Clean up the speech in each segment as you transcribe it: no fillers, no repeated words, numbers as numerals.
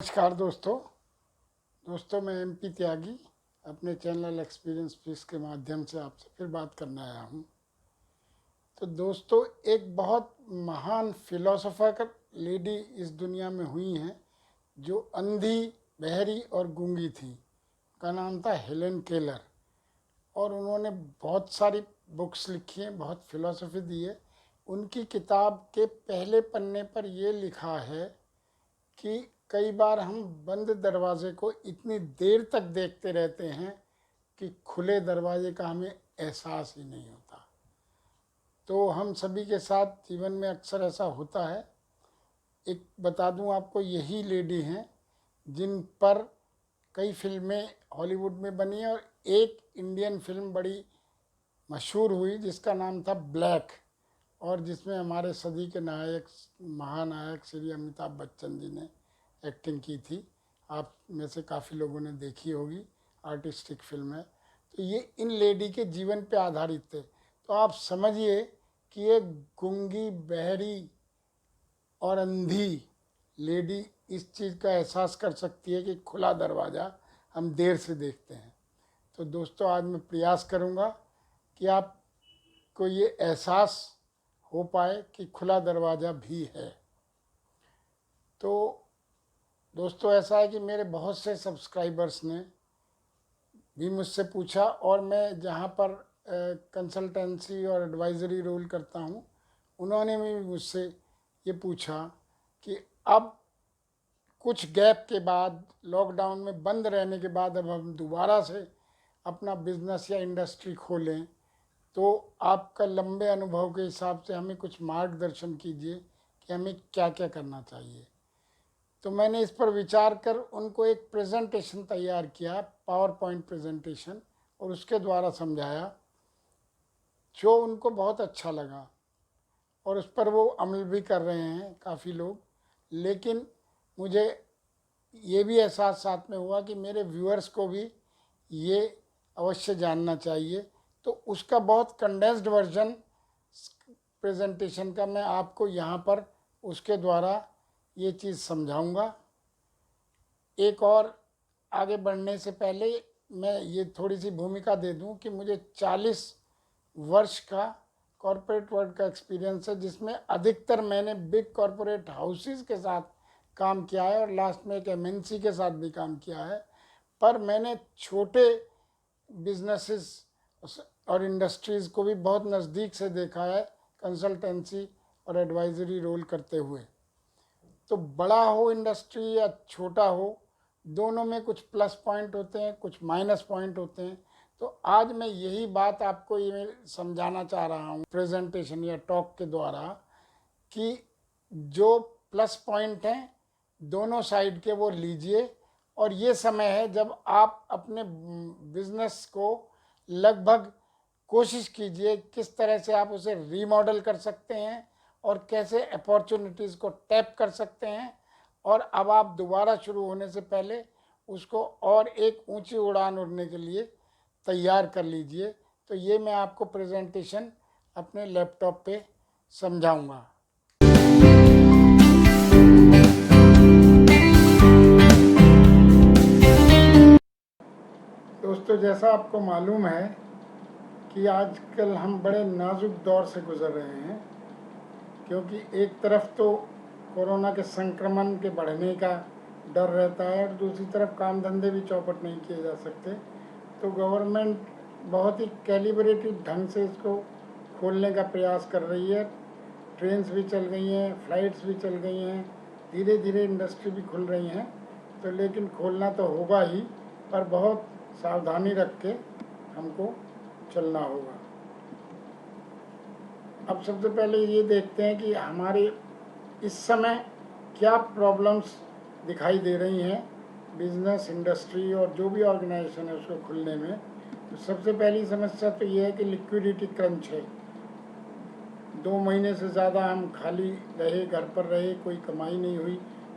नमस्कार दोस्तों मैं एमपी त्यागी अपने चैनल एक्सपीरियंस फीस के माध्यम से आपसे फिर बात करने आया हूँ। तो दोस्तों, एक बहुत महान फिलोसोफर लेडी इस दुनिया में हुई हैं जो अंधी, बहरी और गूंगी थी। उनका नाम था हेलेन केलर और उन्होंने बहुत सारी बुक्स लिखी हैं, बहुत फिलोसफी दी है। उनकी किताब के पहले पन्ने पर ये लिखा है कि कई बार हम बंद दरवाजे को इतनी देर तक देखते रहते हैं कि खुले दरवाजे का हमें एहसास ही नहीं होता। तो हम सभी के साथ जीवन में अक्सर ऐसा होता है। एक बता दूं आपको, यही लेडी हैं जिन पर कई फिल्में हॉलीवुड में बनी और एक इंडियन फिल्म बड़ी मशहूर हुई जिसका नाम था ब्लैक, और जिसमें हमारे सदी के नायक, महानायक श्री अमिताभ बच्चन जी ने एक्टिंग की थी। आप में से काफ़ी लोगों ने देखी होगी, आर्टिस्टिक फिल्म है। तो ये इन लेडी के जीवन पे आधारित थे। तो आप समझिए कि एक गूंगी, बहरी और अंधी लेडी इस चीज़ का एहसास कर सकती है कि खुला दरवाज़ा हम देर से देखते हैं। तो दोस्तों, आज मैं प्रयास करूँगा कि आपको ये एहसास हो पाए कि खुला दरवाज़ा भी है। तो दोस्तों, ऐसा है कि मेरे बहुत से सब्सक्राइबर्स ने भी मुझसे पूछा, और मैं जहाँ पर कंसल्टेंसी और एडवाइज़री रोल करता हूँ, उन्होंने भी मुझसे ये पूछा कि अब कुछ गैप के बाद, लॉकडाउन में बंद रहने के बाद, अब हम दोबारा से अपना बिजनेस या इंडस्ट्री खोलें, तो आपका लंबे अनुभव के हिसाब से हमें कुछ मार्गदर्शन कीजिए कि हमें क्या क्या करना चाहिए। तो मैंने इस पर विचार कर उनको एक प्रेजेंटेशन तैयार किया, पावर पॉइंट प्रेजेंटेशन, और उसके द्वारा समझाया, जो उनको बहुत अच्छा लगा और उस पर वो अमल भी कर रहे हैं काफ़ी लोग। लेकिन मुझे ये भी एहसास साथ में हुआ कि मेरे व्यूअर्स को भी ये अवश्य जानना चाहिए। तो उसका बहुत कंडेंस्ड वर्जन प्रेजेंटेशन का मैं आपको यहाँ पर उसके द्वारा ये चीज़ समझाऊंगा। एक और आगे बढ़ने से पहले मैं ये थोड़ी सी भूमिका दे दूं कि मुझे 40 वर्ष का कॉरपोरेट वर्ल्ड का एक्सपीरियंस है, जिसमें अधिकतर मैंने बिग कॉरपोरेट हाउसेस के साथ काम किया है और लास्ट में एक एमएनसी के साथ भी काम किया है। पर मैंने छोटे बिजनेसेस और इंडस्ट्रीज़ को भी बहुत नज़दीक से देखा है, कंसल्टेंसी और एडवाइजरी रोल करते हुए। तो बड़ा हो इंडस्ट्री या छोटा हो, दोनों में कुछ प्लस पॉइंट होते हैं, कुछ माइनस पॉइंट होते हैं। तो आज मैं यही बात आपको ये समझाना चाह रहा हूँ प्रेजेंटेशन या टॉक के द्वारा, कि जो प्लस पॉइंट हैं दोनों साइड के वो लीजिए। और ये समय है जब आप अपने बिजनेस को लगभग कोशिश कीजिए किस तरह से आप उसे रीमॉडल कर सकते हैं और कैसे अपॉर्चुनिटीज़ को टैप कर सकते हैं, और अब आप दोबारा शुरू होने से पहले उसको और एक ऊंची उड़ान उड़ने के लिए तैयार कर लीजिए। तो ये मैं आपको प्रेजेंटेशन अपने लैपटॉप पे समझाऊंगा। दोस्तों, जैसा आपको मालूम है कि आजकल हम बड़े नाजुक दौर से गुजर रहे हैं, क्योंकि एक तरफ तो कोरोना के संक्रमण के बढ़ने का डर रहता है और दूसरी तरफ काम धंधे भी चौपट नहीं किए जा सकते। तो गवर्नमेंट बहुत ही कैलिब्रेटेड ढंग से इसको खोलने का प्रयास कर रही है। ट्रेन्स भी चल गई हैं, फ्लाइट्स भी चल गई हैं, धीरे धीरे इंडस्ट्री भी खुल रही हैं। तो लेकिन खोलना तो होगा ही, पर बहुत सावधानी रख के हमको चलना होगा। अब सबसे पहले ये देखते हैं कि हमारे इस समय क्या प्रॉब्लम्स दिखाई दे रही हैं बिजनेस, इंडस्ट्री और जो भी ऑर्गेनाइजेशन है उसको खुलने में। तो सबसे पहली समस्या तो ये है कि लिक्विडिटी क्रंच है। 2 महीने से ज़्यादा हम खाली रहे, घर पर रहे, कोई कमाई नहीं हुई,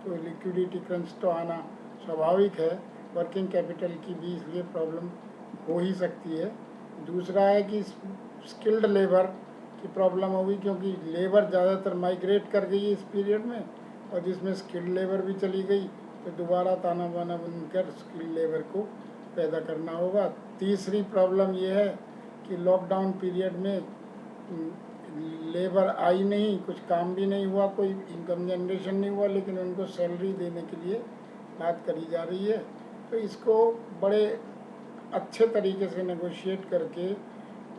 तो लिक्विडिटी क्रंच तो आना स्वाभाविक है। वर्किंग कैपिटल की भी इसलिए प्रॉब्लम हो ही सकती है। दूसरा है कि स्किल्ड लेबर की प्रॉब्लम होगी, क्योंकि लेबर ज़्यादातर माइग्रेट कर गई है इस पीरियड में, और जिसमें स्किल्ड लेबर भी चली गई, तो दोबारा ताना बाना बनकर स्किल लेबर को पैदा करना होगा। तीसरी प्रॉब्लम ये है कि लॉकडाउन पीरियड में लेबर आई नहीं, कुछ काम भी नहीं हुआ, कोई इनकम जनरेशन नहीं हुआ, लेकिन उनको सैलरी देने के लिए बात करी जा रही है। तो इसको बड़े अच्छे तरीके से नेगोशिएट करके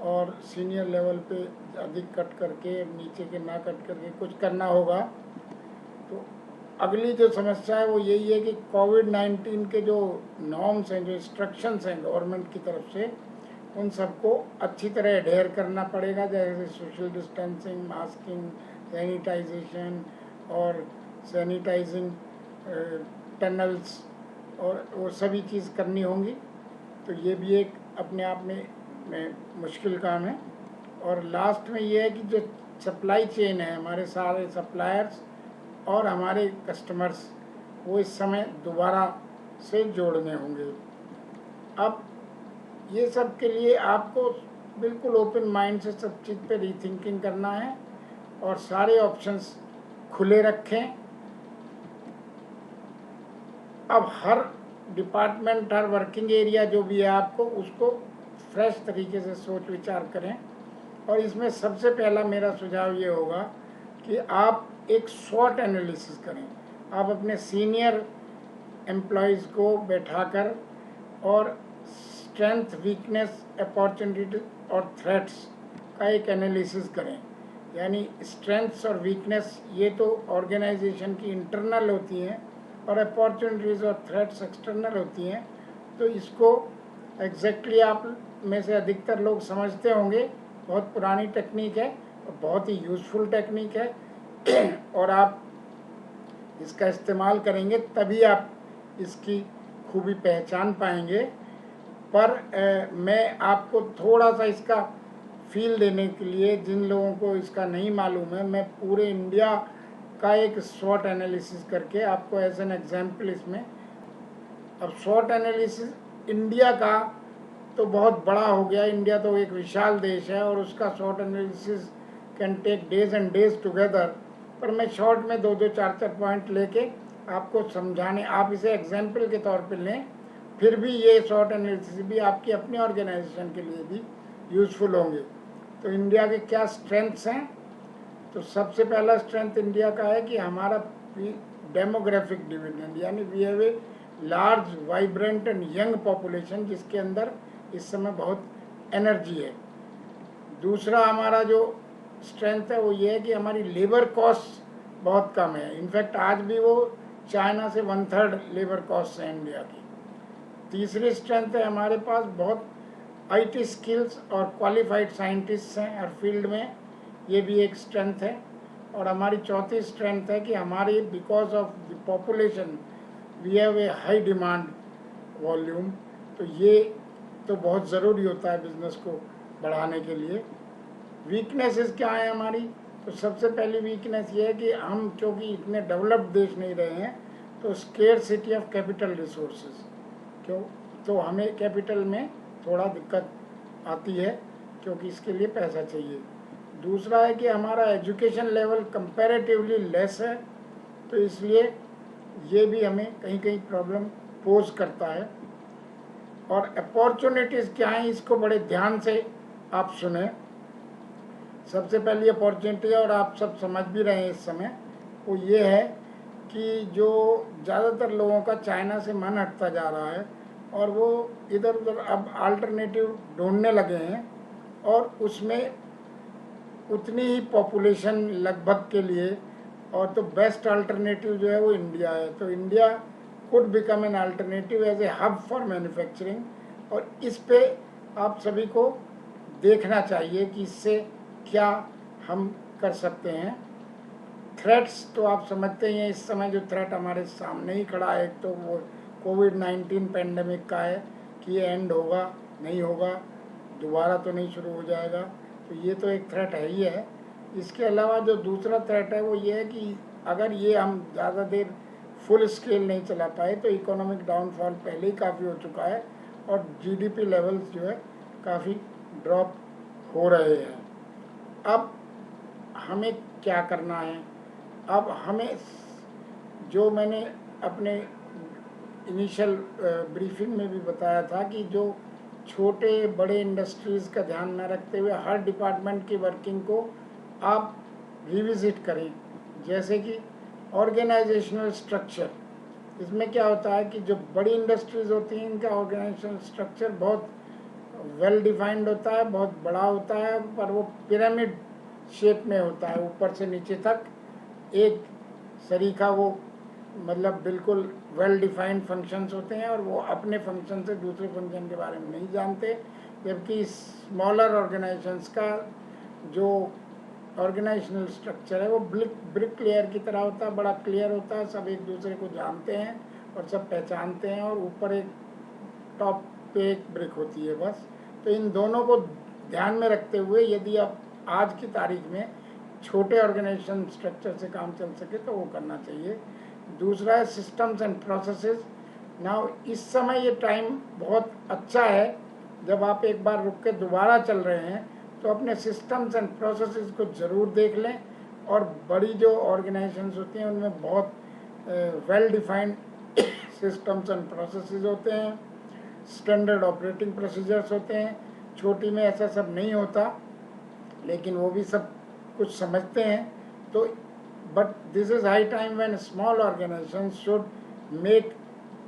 और सीनियर लेवल पे अधिक कट करके, नीचे के ना कट करके कुछ करना होगा। तो अगली जो समस्या है वो यही है कि कोविड-19 के जो नॉर्म्स हैं, जो इंस्ट्रक्शंस हैं गवर्नमेंट की तरफ से, उन सबको अच्छी तरह एडेयर करना पड़ेगा, जैसे सोशल डिस्टेंसिंग, मास्किंग, सैनिटाइजेशन और सैनिटाइजिंग टनल्स और वो सभी चीज़ करनी होंगी। तो ये भी एक अपने आप में मुश्किल काम है। और लास्ट में ये है कि जो सप्लाई चेन है, हमारे सारे सप्लायर्स और हमारे कस्टमर्स, वो इस समय दोबारा से जोड़ने होंगे। अब ये सब के लिए आपको बिल्कुल ओपन माइंड से सब चीज़ पे रीथिंकिंग करना है और सारे ऑप्शंस खुले रखें। अब हर डिपार्टमेंट, हर वर्किंग एरिया जो भी है आपको, उसको फ्रेश तरीके से सोच विचार करें। और इसमें सबसे पहला मेरा सुझाव ये होगा कि आप एक स्वॉट एनालिसिस करें। आप अपने सीनियर एम्प्लॉयज़ को बैठाकर और स्ट्रेंथ, वीकनेस, अपॉर्चुनिटी और थ्रेट्स का एक एनालिसिस करें। यानी स्ट्रेंथ्स और वीकनेस ये तो ऑर्गेनाइजेशन की इंटरनल होती हैं और अपॉर्चुनिटीज़ और थ्रेट्स एक्सटर्नल होती हैं। तो इसको एग्जैक्टली आप में से अधिकतर लोग समझते होंगे। बहुत पुरानी टेक्निक है और बहुत ही यूज़फुल टेक्निक है और आप इसका इस्तेमाल करेंगे तभी आप इसकी खूबी पहचान पाएंगे। पर मैं आपको थोड़ा सा इसका फील देने के लिए, जिन लोगों को इसका नहीं मालूम है, मैं पूरे इंडिया का एक स्वॉट एनालिसिस करके आपको एज एन एग्जाम्पल इसमें। अब स्वॉट एनालिसिस इंडिया का तो बहुत बड़ा हो गया, इंडिया तो एक विशाल देश है और उसका short analysis can take days and days together. पर मैं शॉर्ट में 2-2, 4-4 पॉइंट लेके आपको समझाने, आप इसे एग्जाम्पल के तौर पे लें, फिर भी ये शॉर्ट एनालिसिस भी आपकी अपनी ऑर्गेनाइजेशन के लिए भी यूज़फुल होंगे। तो इंडिया के क्या स्ट्रेंथ्स हैं? तो सबसे पहला स्ट्रेंथ इंडिया का है कि हमारा डेमोग्राफिक डिविडेंड, यानी we have a large, vibrant and young population, जिसके अंदर इस समय बहुत एनर्जी है। दूसरा हमारा जो स्ट्रेंथ है वो ये है कि हमारी लेबर कॉस्ट बहुत कम है। इनफैक्ट आज भी वो चाइना से 1/3 लेबर कॉस्ट है इंडिया की। तीसरी स्ट्रेंथ है हमारे पास बहुत आईटी स्किल्स और क्वालिफाइड साइंटिस्ट हैं हर फील्ड में, ये भी एक स्ट्रेंथ है। और हमारी चौथी स्ट्रेंथ है कि हमारी because of the population we have a high demand volume. तो ये तो बहुत ज़रूरी होता है बिजनेस को बढ़ाने के लिए। वीकनेसेस क्या है हमारी? तो सबसे पहली वीकनेस ये है कि हम चूँकि इतने डेवलप्ड देश नहीं रहे हैं, तो स्केर्सिटी ऑफ कैपिटल रिसोर्सेज, क्यों तो हमें कैपिटल में थोड़ा दिक्कत आती है क्योंकि इसके लिए पैसा चाहिए। दूसरा है कि हमारा एजुकेशन लेवल कंपैरेटिवली लेस है, तो इसलिए ये भी हमें कहीं कहीं प्रॉब्लम पोज करता है। और अपॉर्चुनिटीज़ क्या हैं, इसको बड़े ध्यान से आप सुने। सबसे पहली अपॉर्चुनिटी है, और आप सब समझ भी रहे हैं इस समय, वो ये है कि जो ज़्यादातर लोगों का चाइना से मन हटता जा रहा है और वो इधर उधर अब अल्टरनेटिव ढूंढने लगे हैं, और उसमें उतनी ही पॉपुलेशन लगभग के लिए, और तो बेस्ट अल्टरनेटिव जो है वो इंडिया है। तो India could become an alternative as a hub for manufacturing, और इस पे आप सभी को देखना चाहिए कि इससे क्या हम कर सकते हैं। थ्रेट्स तो आप समझते ही हैं, इस समय जो थ्रेट हमारे सामने ही खड़ा है, तो वो कोविड-19 पेंडेमिक का है कि ये एंड होगा, नहीं होगा, दोबारा तो नहीं शुरू हो जाएगा। तो ये तो एक थ्रेट है ही है। इसके अलावा जो दूसरा थ्रेट है वो ये है कि अगर ये हम ज़्यादा देर फुल स्केल नहीं चला पाए तो इकोनॉमिक डाउनफॉल पहले ही काफ़ी हो चुका है और जीडीपी लेवल्स जो है काफ़ी ड्रॉप हो रहे हैं। अब हमें क्या करना है? अब हमें, जो मैंने अपने इनिशियल ब्रीफिंग में भी बताया था कि जो छोटे बड़े इंडस्ट्रीज़ का ध्यान न रखते हुए हर डिपार्टमेंट की वर्किंग को आप रिविजिट करें। जैसे कि ऑर्गेनाइजेशनल स्ट्रक्चर, इसमें क्या होता है कि जो बड़ी इंडस्ट्रीज़ होती हैं इनका ऑर्गेनाइजेशनल स्ट्रक्चर बहुत वेल डिफाइंड होता है, बहुत बड़ा होता है, पर वो पिरामिड शेप में होता है, ऊपर से नीचे तक एक सरीखा वो मतलब बिल्कुल वेल डिफाइंड फंक्शंस होते हैं और वो अपने फंक्शन से दूसरे फंक्शन के बारे में नहीं जानते। जबकि स्मॉलर ऑर्गेनाइजेशंस का जो ऑर्गेनाइजेशनल स्ट्रक्चर है वो ब्रिक लेयर की तरह होता है, बड़ा क्लियर होता है, सब एक दूसरे को जानते हैं और सब पहचानते हैं और ऊपर एक टॉप पे एक ब्रिक होती है बस। तो इन दोनों को ध्यान में रखते हुए यदि आप आज की तारीख में छोटे ऑर्गेनाइजेशन स्ट्रक्चर से काम चल सके तो वो करना चाहिए। दूसरा है सिस्टम्स एंड प्रोसेसेस। नाउ इस समय ये टाइम बहुत अच्छा है, जब आप एक बार रुक के दोबारा चल रहे हैं तो अपने सिस्टम्स एंड प्रोसेसेस को ज़रूर देख लें। और बड़ी जो ऑर्गेनाइजेशंस होती हैं उनमें बहुत well defined systems and processes होते हैं, स्टैंडर्ड ऑपरेटिंग प्रोसीजर्स होते हैं। छोटी में ऐसा सब नहीं होता, लेकिन वो भी सब कुछ समझते हैं। तो but this is high time when small organisations should make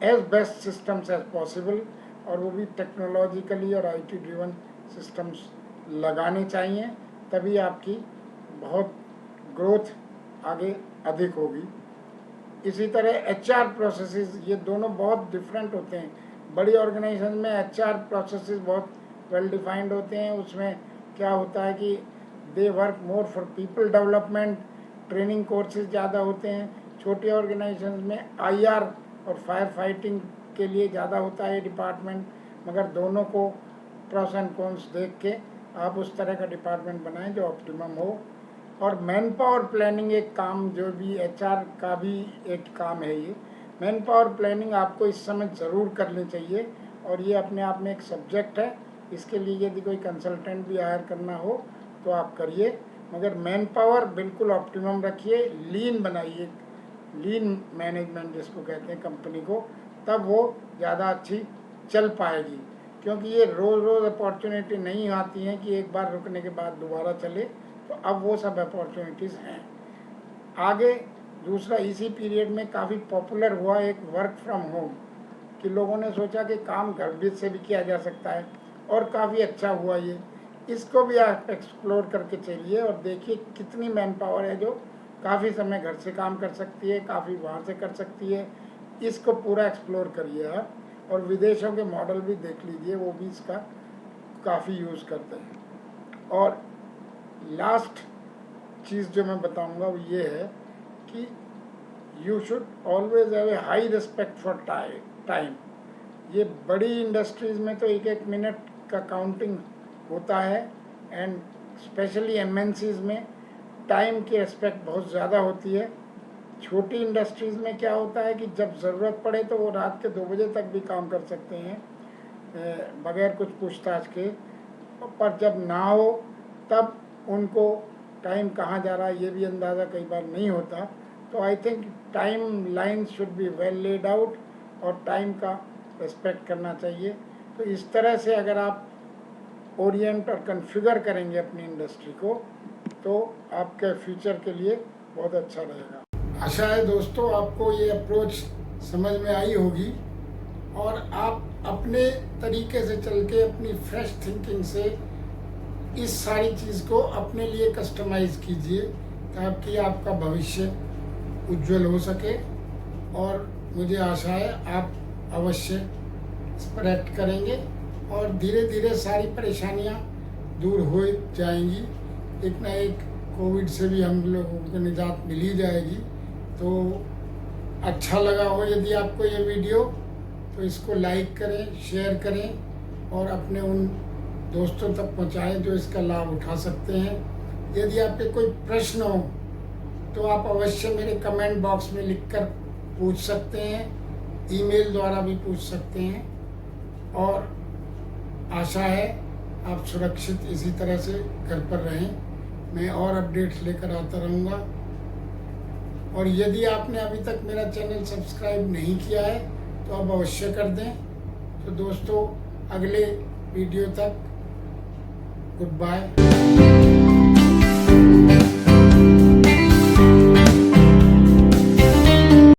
as best systems as possible, और वो भी टेक्नोलॉजिकली और IT ड्रिवन सिस्टम्स लगाने चाहिए, तभी आपकी बहुत ग्रोथ आगे अधिक होगी। इसी तरह HR प्रोसेसेस, ये दोनों बहुत डिफरेंट होते हैं। बड़ी ऑर्गेनाइजेशन में HR प्रोसेसेस बहुत वेल डिफाइंड होते हैं। उसमें क्या होता है कि they work more for people development, training courses ज़्यादा होते हैं। छोटी ऑर्गेनाइजेशन में IR और फायर फाइटिंग के लिए ज़्यादा होता है डिपार्टमेंट, मगर दोनों को प्रोस एंड कॉन्स देख के आप उस तरह का डिपार्टमेंट बनाएं जो ऑप्टिमम हो। और मैन पावर प्लानिंग एक काम, जो भी HR का भी एक काम है, ये मैन पावर प्लानिंग आपको इस समय ज़रूर करनी चाहिए और ये अपने आप में एक सब्जेक्ट है। इसके लिए यदि कोई कंसल्टेंट भी हायर करना हो तो आप करिए, मगर मैन पावर बिल्कुल ऑप्टिमम रखिए, लीन बनाइए, लीन मैनेजमेंट जिसको कहते हैं कंपनी को, तब वो ज़्यादा अच्छी चल पाएगी। क्योंकि ये रोज़ रोज़ अपॉर्चुनिटी नहीं आती हैं कि एक बार रुकने के बाद दोबारा चले, तो अब वो सब अपॉर्चुनिटीज़ हैं आगे। दूसरा, इसी पीरियड में काफ़ी पॉपुलर हुआ एक वर्क फ्रॉम होम, कि लोगों ने सोचा कि काम घर से भी किया जा सकता है और काफ़ी अच्छा हुआ ये। इसको भी आप एक्सप्लोर करके चलिए और देखिए कितनी मैन पावर है जो काफ़ी समय घर से काम कर सकती है, काफ़ी वहाँ से कर सकती है। इसको पूरा एक्सप्लोर करिए आप, और विदेशों के मॉडल भी देख लीजिए, वो भी इसका काफ़ी यूज़ करते हैं। और लास्ट चीज़ जो मैं बताऊंगा वो ये है कि you should always have a high respect for time. ये बड़ी इंडस्ट्रीज़ में तो एक एक मिनट का काउंटिंग होता है, एंड स्पेशली MNCs में टाइम की रिस्पेक्ट बहुत ज़्यादा होती है। छोटी इंडस्ट्रीज़ में क्या होता है कि जब ज़रूरत पड़े तो वो रात के 2 बजे तक भी काम कर सकते हैं बगैर कुछ पूछताछ के, पर जब ना हो तब उनको टाइम कहाँ जा रहा है ये भी अंदाज़ा कई बार नहीं होता। तो I think time line should be well laid out और टाइम का रिस्पेक्ट करना चाहिए। तो इस तरह से अगर आप ओरिएंट और कन्फिगर करेंगे अपनी इंडस्ट्री को तो आपके फ्यूचर के लिए बहुत अच्छा रहेगा। आशा है दोस्तों आपको ये अप्रोच समझ में आई होगी और आप अपने तरीके से चल के अपनी फ्रेश थिंकिंग से इस सारी चीज़ को अपने लिए कस्टमाइज़ कीजिए ताकि आपका भविष्य उज्जवल हो सके। और मुझे आशा है आप अवश्य इस पर एक्ट करेंगे और धीरे धीरे सारी परेशानियां दूर हो जाएंगी। एक ना एक कोविड से भी हम लोगों को निजात मिल ही जाएगी। तो अच्छा लगा हो यदि आपको ये वीडियो तो इसको लाइक करें, शेयर करें और अपने उन दोस्तों तक पहुंचाएं जो इसका लाभ उठा सकते हैं। यदि आपके कोई प्रश्न हो तो आप अवश्य मेरे कमेंट बॉक्स में लिखकर पूछ सकते हैं, ईमेल द्वारा भी पूछ सकते हैं। और आशा है आप सुरक्षित इसी तरह से घर पर रहें। मैं और अपडेट्स लेकर आता रहूँगा। और यदि आपने अभी तक मेरा चैनल सब्सक्राइब नहीं किया है तो आप अवश्य कर दें। तो दोस्तों अगले वीडियो तक गुड बाय।